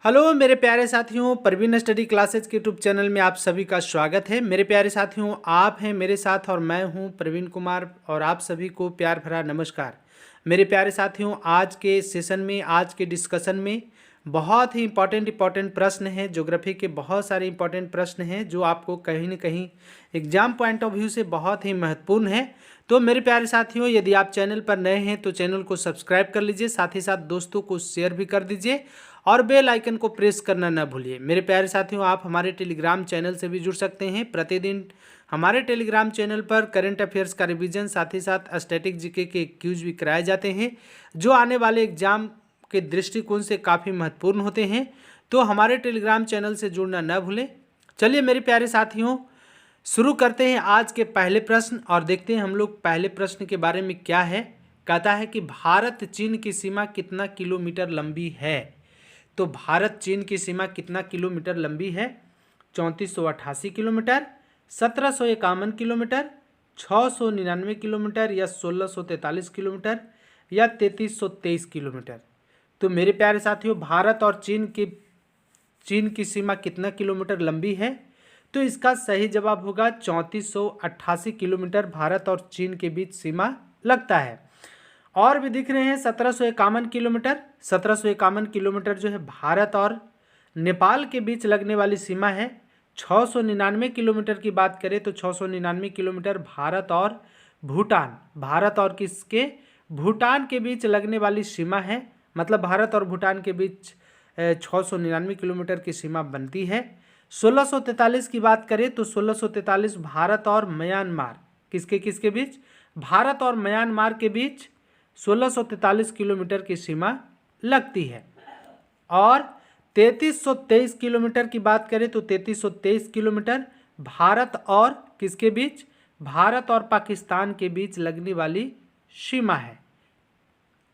Hello मेरे प्यारे साथियों, प्रवीण स्टडी क्लासेज के यूट्यूब चैनल में आप सभी का स्वागत है। मेरे प्यारे साथियों, आप हैं मेरे साथ और मैं हूं प्रवीण कुमार और आप सभी को प्यार भरा नमस्कार। मेरे प्यारे साथियों, आज के सेशन में, आज के डिस्कशन में बहुत ही इंपॉर्टेंट प्रश्न हैं। ज्योग्राफी के बहुत सारे इंपॉर्टेंट प्रश्न हैं जो आपको कहीं ना कहीं एग्जाम पॉइंट ऑफ व्यू से बहुत ही महत्वपूर्ण है। तो मेरे प्यारे साथियों, यदि आप चैनल पर नए हैं तो चैनल को सब्सक्राइब कर लीजिए, साथ ही साथ दोस्तों को शेयर भी कर दीजिए और बेल आइकन को प्रेस करना न भूलिए। मेरे प्यारे साथियों, आप हमारे टेलीग्राम चैनल से भी जुड़ सकते हैं। प्रतिदिन हमारे टेलीग्राम चैनल पर करंट अफेयर्स का रिवीजन, साथ ही साथ स्टैटिक जीके के क्यूज भी कराए जाते हैं जो आने वाले एग्जाम के दृष्टिकोण से काफ़ी महत्वपूर्ण होते हैं। तो हमारे टेलीग्राम चैनल से जुड़ना न भूलें। चलिए मेरे प्यारे साथियों, शुरू करते हैं आज के पहले प्रश्न और देखते हैं हम लोग पहले प्रश्न के बारे में क्या है। कहता है कि भारत चीन की सीमा कितना किलोमीटर लंबी है। तो भारत चीन की सीमा कितना किलोमीटर लंबी है? 3488 किलोमीटर, 1751 किलोमीटर, 699 किलोमीटर या 1643 किलोमीटर या 3323 किलोमीटर। तो मेरे प्यारे साथियों, भारत और चीन की सीमा कितना किलोमीटर लंबी है? तो इसका सही जवाब होगा 3488 किलोमीटर भारत और चीन के बीच सीमा लगता है। और भी दिख रहे हैं 1751 किलोमीटर। 1751 किलोमीटर जो है भारत और नेपाल के बीच लगने वाली सीमा है। 699 किलोमीटर की बात करें तो 699 किलोमीटर भारत और किसके? भूटान के बीच लगने वाली सीमा है। मतलब भारत और भूटान के बीच 699 किलोमीटर की सीमा बनती है। 1643 की बात करें तो 1643 भारत और म्यांमार किसके बीच? भारत और म्यांमार के बीच 1643 किलोमीटर की सीमा लगती है। और 3323 किलोमीटर की बात करें तो 3323 किलोमीटर भारत और किसके बीच? भारत और पाकिस्तान के बीच लगने वाली सीमा है।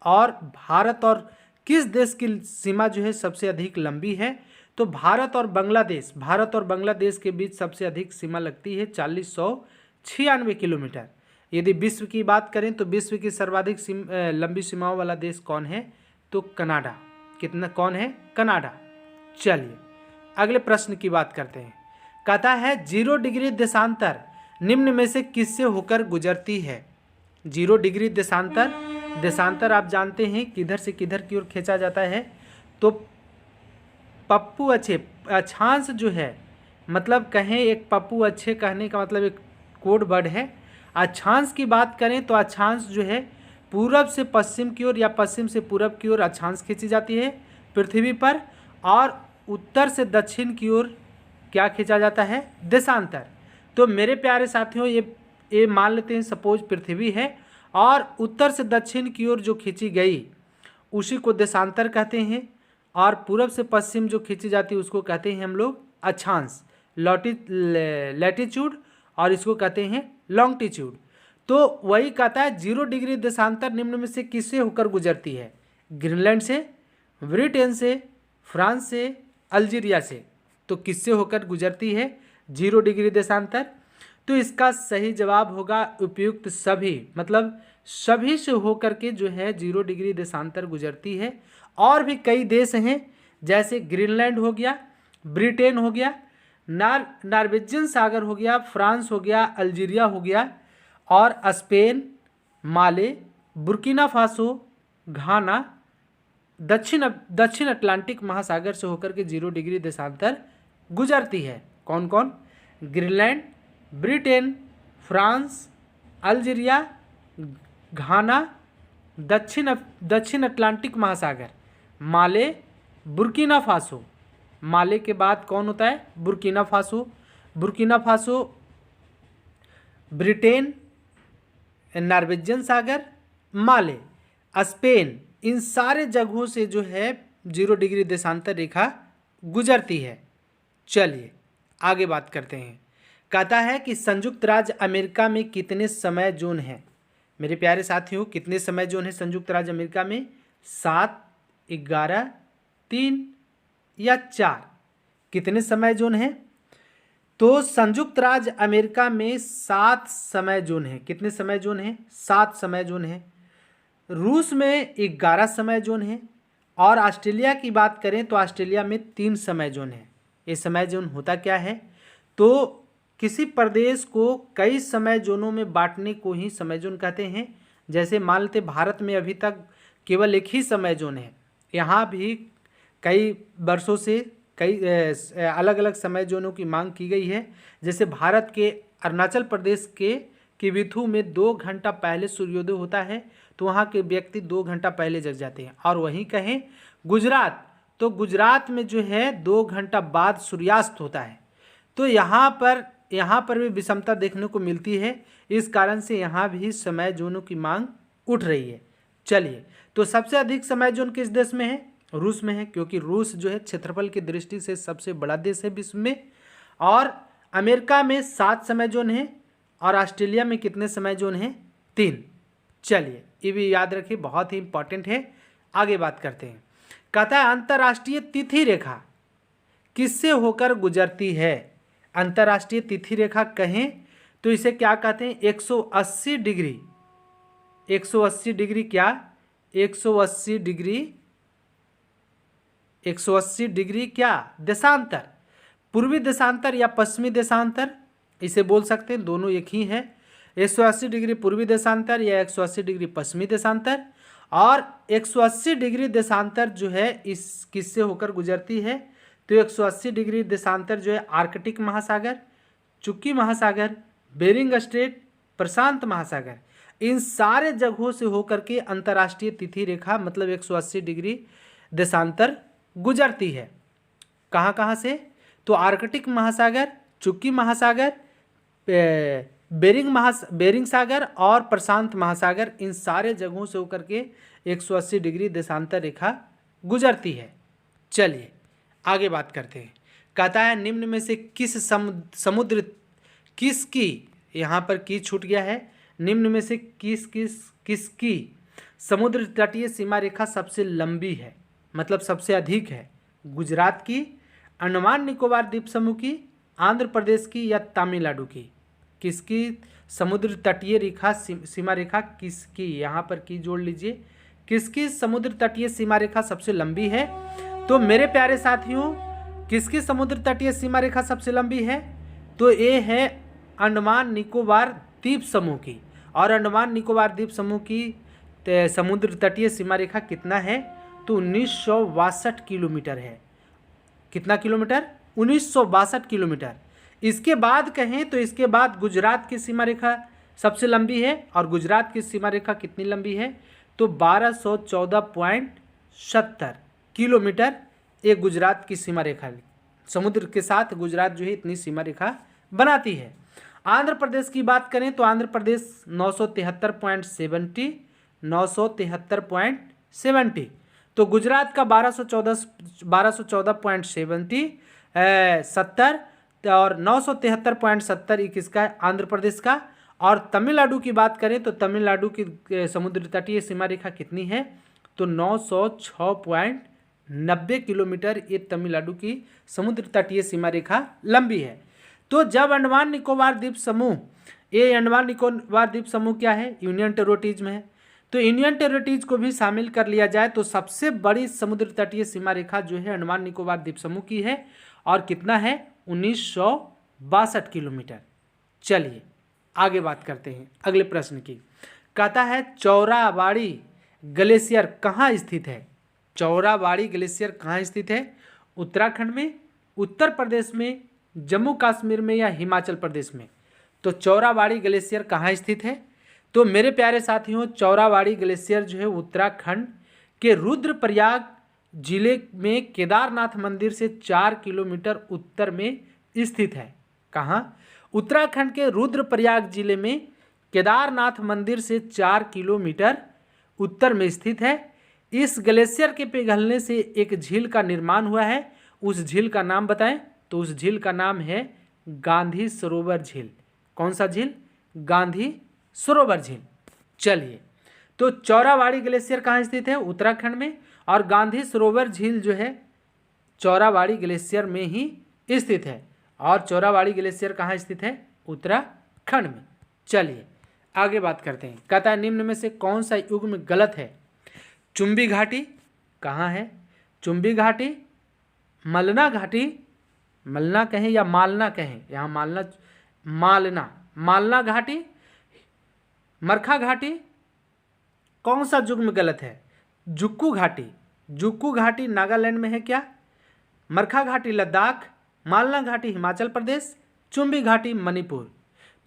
और भारत और किस देश की सीमा जो है सबसे अधिक लंबी है? तो भारत और बांग्लादेश के बीच सबसे अधिक सीमा लगती है 4096 किलोमीटर। यदि विश्व की बात करें तो विश्व की सर्वाधिक लंबी सीमाओं वाला देश कौन है? तो कनाडा। कौन है? कनाडा। चलिए अगले प्रश्न की बात करते हैं। कहता है 0 डिग्री देशांतर निम्न में से किससे होकर गुजरती है? 0 डिग्री देशांतर आप जानते हैं किधर से किधर की ओर खींचा जाता है। तो पप्पू अच्छे अक्षांश जो है, मतलब कहें एक पप्पू अच्छे कहने का मतलब एक कोड वर्ड है। अक्षांश की बात करें तो अक्षांश जो है पूरब से पश्चिम की ओर या पश्चिम से पूरब की ओर अक्षांश खींची जाती है पृथ्वी पर, और उत्तर से दक्षिण की ओर क्या खींचा जाता है? देशांतर। तो मेरे प्यारे साथियों, ये मान लेते हैं सपोज पृथ्वी है और उत्तर से दक्षिण की ओर जो खींची गई उसी को देशांतर कहते हैं, और पूरब से पश्चिम जो खींची जाती है उसको कहते हैं हम लोग अक्षांश, लैटिट्यूड, और इसको कहते हैं लॉन्गिट्यूड। तो वही कहता है 0 डिग्री देशांतर निम्न में से किससे होकर गुजरती है? ग्रीनलैंड से, ब्रिटेन से, फ्रांस से, अल्जीरिया से। तो किससे होकर गुजरती है 0 डिग्री देशांतर? तो इसका सही जवाब होगा उपयुक्त सभी, मतलब सभी से होकर के जो है 0 डिग्री देशांतर गुजरती है। और भी कई देश हैं जैसे ग्रीनलैंड हो गया, ब्रिटेन हो गया, नॉर्वेजियन सागर हो गया, फ्रांस हो गया, अल्जीरिया हो गया, और स्पेन, माले, बुर्किना फासो, घाना दक्षिण अटलांटिक महासागर से होकर के 0 डिग्री देशांतर गुजरती है। कौन कौन? ग्रीनलैंड, ब्रिटेन, फ्रांस, अल्जीरिया, घाना, दक्षिण अटलांटिक महासागर, माले, बुर्किना फासो। माले के बाद कौन होता है? बुर्किना फासो, ब्रिटेन, नॉर्वेजियन सागर, माले, स्पेन, इन सारे जगहों से जो है 0 डिग्री देशांतर रेखा गुजरती है। चलिए आगे बात करते हैं। कहता है कि संयुक्त राज्य अमेरिका में कितने समय जोन हैं? मेरे प्यारे साथियों, कितने समय जोन है संयुक्त राज्य अमेरिका में? 7, 11, 3 या 4? कितने समय जोन है? तो संयुक्त राज्य अमेरिका में 7 समय जोन है। कितने समय जोन है? 7 समय जोन है। रूस में 11 समय जोन है, और ऑस्ट्रेलिया की बात करें तो ऑस्ट्रेलिया में 3 समय जोन है। ये समय जोन होता क्या है, तो किसी प्रदेश को कई समय जोनों में बांटने को ही समय जोन कहते हैं। जैसे मान लेते भारत में अभी तक केवल एक ही समय जोन है, यहाँ भी कई वर्षों से कई अलग अलग समय जोनों की मांग की गई है। जैसे भारत के अरुणाचल प्रदेश के किबिथु में 2 घंटा पहले सूर्योदय होता है, तो वहाँ के व्यक्ति 2 घंटा पहले जग जाते हैं। और वहीं कहें गुजरात, तो गुजरात में जो है 2 घंटा बाद सूर्यास्त होता है। तो यहाँ पर भी विषमता देखने को मिलती है। इस कारण से यहाँ भी समय जोनों की मांग उठ रही है। चलिए, तो सबसे अधिक समय जोन किस देश में है? रूस में है, क्योंकि रूस जो है क्षेत्रफल की दृष्टि से सबसे बड़ा देश है विश्व में। और अमेरिका में 7 समय जोन है, और ऑस्ट्रेलिया में कितने समय जोन हैं? 3। चलिए, ये भी याद रखिए, बहुत ही इंपॉर्टेंट है। आगे बात करते हैं। कहता है अंतर्राष्ट्रीय तिथि रेखा किससे होकर गुजरती है? अंतर्राष्ट्रीय तिथि रेखा कहें तो इसे क्या कहते हैं? 180 डिग्री। 180 डिग्री क्या? 180 डिग्री क्या? देशांतर, पूर्वी देशांतर या पश्चिमी देशांतर इसे बोल सकते हैं, दोनों एक ही है। 180 डिग्री पूर्वी देशांतर या 180 डिग्री पश्चिमी देशांतर। और 180 डिग्री देशांतर जो है इस किससे होकर गुजरती है? तो 180 डिग्री देशांतर जो है आर्कटिक महासागर, चुक्की महासागर, बेरिंग स्ट्रेट, प्रशांत महासागर, इन सारे जगहों से होकर के अंतर्राष्ट्रीय तिथि रेखा मतलब 180 डिग्री देशांतर गुजरती है। कहाँ कहाँ से? तो आर्कटिक महासागर, चुक्की महासागर, बेरिंग सागर और प्रशांत महासागर, इन सारे जगहों से होकर के 180 डिग्री देशांतर रेखा गुजरती है। चलिए आगे बात करते हैं। कहता है निम्न में से किस समुद्र किसकी, यहाँ पर की छूट गया है, निम्न में से किसकी समुद्र तटीय सीमा रेखा सबसे लंबी है, मतलब सबसे अधिक है? गुजरात की, अंडमान निकोबार द्वीप समूह की, आंध्र प्रदेश की या तमिलनाडु की? किसकी समुद्र तटीय रेखा सीमा रेखा किसकी, यहाँ पर की जोड़ लीजिए, किसकी समुद्र तटीय सीमा रेखा सबसे लंबी है? तो मेरे प्यारे साथियों, किसकी समुद्र तटीय सीमा रेखा सबसे लंबी है? तो ये है अंडमान निकोबार द्वीप समूह की। और अंडमान निकोबार द्वीप समूह की समुद्र तटीय सीमा रेखा कितना है? तो 1962 किलोमीटर है। कितना किलोमीटर? 1962 किलोमीटर। इसके बाद कहें तो इसके बाद गुजरात की सीमा रेखा सबसे लंबी है, और गुजरात की सीमा रेखा कितनी लंबी है? तो 1214.70 किलोमीटर ये गुजरात की सीमा रेखा, समुद्र के साथ गुजरात जो है इतनी सीमा रेखा बनाती है। आंध्र प्रदेश की बात करें तो आंध्र प्रदेश 973.70, तो गुजरात का 1214.70 और 973.70 किसका है? आंध्र प्रदेश का। और तमिलनाडु की बात करें तो तमिलनाडु की समुद्र तटीय सीमा रेखा कितनी है? तो 906.90 किलोमीटर ये तमिलनाडु की समुद्र तटीय सीमा रेखा लंबी है। तो जब अंडमान निकोबार द्वीप समूह, ये अंडमान निकोबार द्वीप समूह क्या है? यूनियन टेरिटरीज में है। तो यूनियन टेरिटरीज को भी शामिल कर लिया जाए तो सबसे बड़ी समुद्र तटीय सीमा रेखा जो है अंडमान निकोबार द्वीप समूह की है, और कितना है? 1962 किलोमीटर। चलिए आगे बात करते हैं अगले प्रश्न की। कहता है चौराबाड़ी ग्लेशियर कहाँ स्थित है? चौराबाड़ी ग्लेशियर कहाँ स्थित है? उत्तराखंड में, उत्तर प्रदेश में, जम्मू कश्मीर में या हिमाचल प्रदेश में? तो चौराबाड़ी ग्लेशियर कहाँ स्थित है? तो मेरे प्यारे साथियों, चौराबाड़ी ग्लेशियर जो है उत्तराखंड के रुद्रप्रयाग जिले में केदारनाथ मंदिर से 4 किलोमीटर उत्तर में स्थित है। कहाँ? उत्तराखंड के रुद्रप्रयाग जिले में केदारनाथ मंदिर से 4 किलोमीटर उत्तर में स्थित है। इस ग्लेशियर के पिघलने से एक झील का निर्माण हुआ है। उस झील का नाम बताएं तो उस झील का नाम है गांधी सरोवर झील। कौन सा झील? गांधी सरोवर झील। चलिए, तो चौराबाड़ी ग्लेशियर कहाँ स्थित है? उत्तराखंड में। और गांधी सरोवर झील जो है चौराबाड़ी ग्लेशियर में ही स्थित है। और चौराबाड़ी ग्लेशियर कहाँ स्थित है? उत्तराखंड में। चलिए आगे बात करते हैं। कहता है निम्न में से कौन सा युग्म गलत है? चुंबी घाटी, कहाँ है? चुंबी घाटी, मलना घाटी, मलना कहें या मालना कहें, यहाँ मालना घाटी, मरखा घाटी, कौन सा जुग्म गलत है? जुक्कू घाटी। जुक्कू घाटी नागालैंड में है क्या? मरखा घाटी लद्दाख, मालना घाटी हिमाचल प्रदेश, चुंबी घाटी मणिपुर।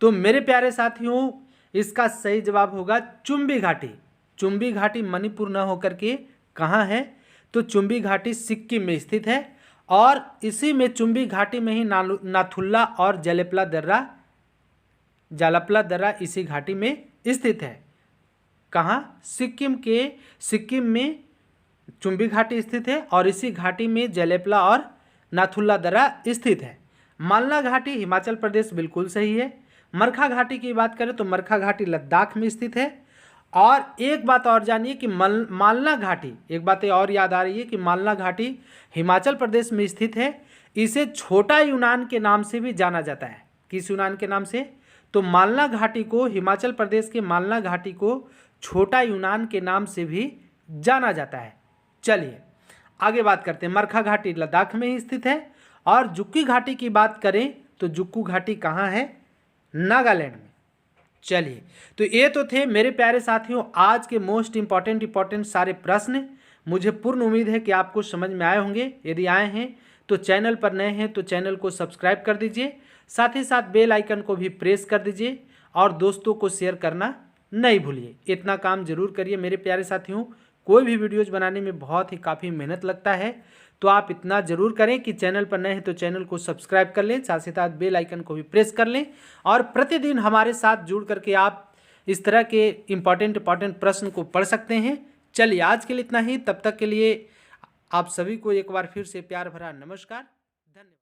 तो मेरे प्यारे साथियों, इसका सही जवाब होगा चुंबी घाटी। चुंबी घाटी मणिपुर न होकर के कहाँ है? तो चुंबी घाटी सिक्किम में स्थित है और इसी में चुंबी घाटी में ही नाथुला और जालपला दर्रा इसी घाटी में स्थित है। कहाँ? सिक्किम में चुंबी घाटी स्थित है और इसी घाटी में जलेपला और नाथुला दर्रा स्थित है। मालना घाटी हिमाचल प्रदेश बिल्कुल सही है। मरखा घाटी की बात करें तो मरखा घाटी लद्दाख में स्थित है। और एक बात और जानिए कि मालना घाटी, एक बात और याद आ रही है कि मालना घाटी हिमाचल प्रदेश में स्थित है। इसे छोटा यूनान के नाम से भी जाना जाता है। किस यूनान के नाम से? तो मालना घाटी को, हिमाचल प्रदेश के मालना घाटी को छोटा यूनान के नाम से भी जाना जाता है। चलिए आगे बात करते हैं। मरखा घाटी लद्दाख में ही स्थित है। और जुक्की घाटी की बात करें तो जुक्कू घाटी कहाँ है? नागालैंड में। चलिए, तो ये तो थे मेरे प्यारे साथियों आज के मोस्ट इंपॉर्टेंट सारे प्रश्न। मुझे पूर्ण उम्मीद है कि आपको समझ में आए होंगे। यदि आए हैं तो चैनल पर नए हैं तो चैनल को सब्सक्राइब कर दीजिए, साथ ही साथ बेल आइकन को भी प्रेस कर दीजिए और दोस्तों को शेयर करना नहीं भूलिए। इतना काम जरूर करिए मेरे प्यारे साथियों। कोई भी वीडियोज बनाने में बहुत ही काफ़ी मेहनत लगता है, तो आप इतना ज़रूर करें कि चैनल पर नए हैं तो चैनल को सब्सक्राइब कर लें, साथ ही साथ बेल आइकन को भी प्रेस कर लें और प्रतिदिन हमारे साथ जुड़ करके आप इस तरह के इम्पॉर्टेंट प्रश्न को पढ़ सकते हैं। चलिए आज के लिए इतना ही। तब तक के लिए आप सभी को एक बार फिर से प्यार भरा नमस्कार। धन्यवाद।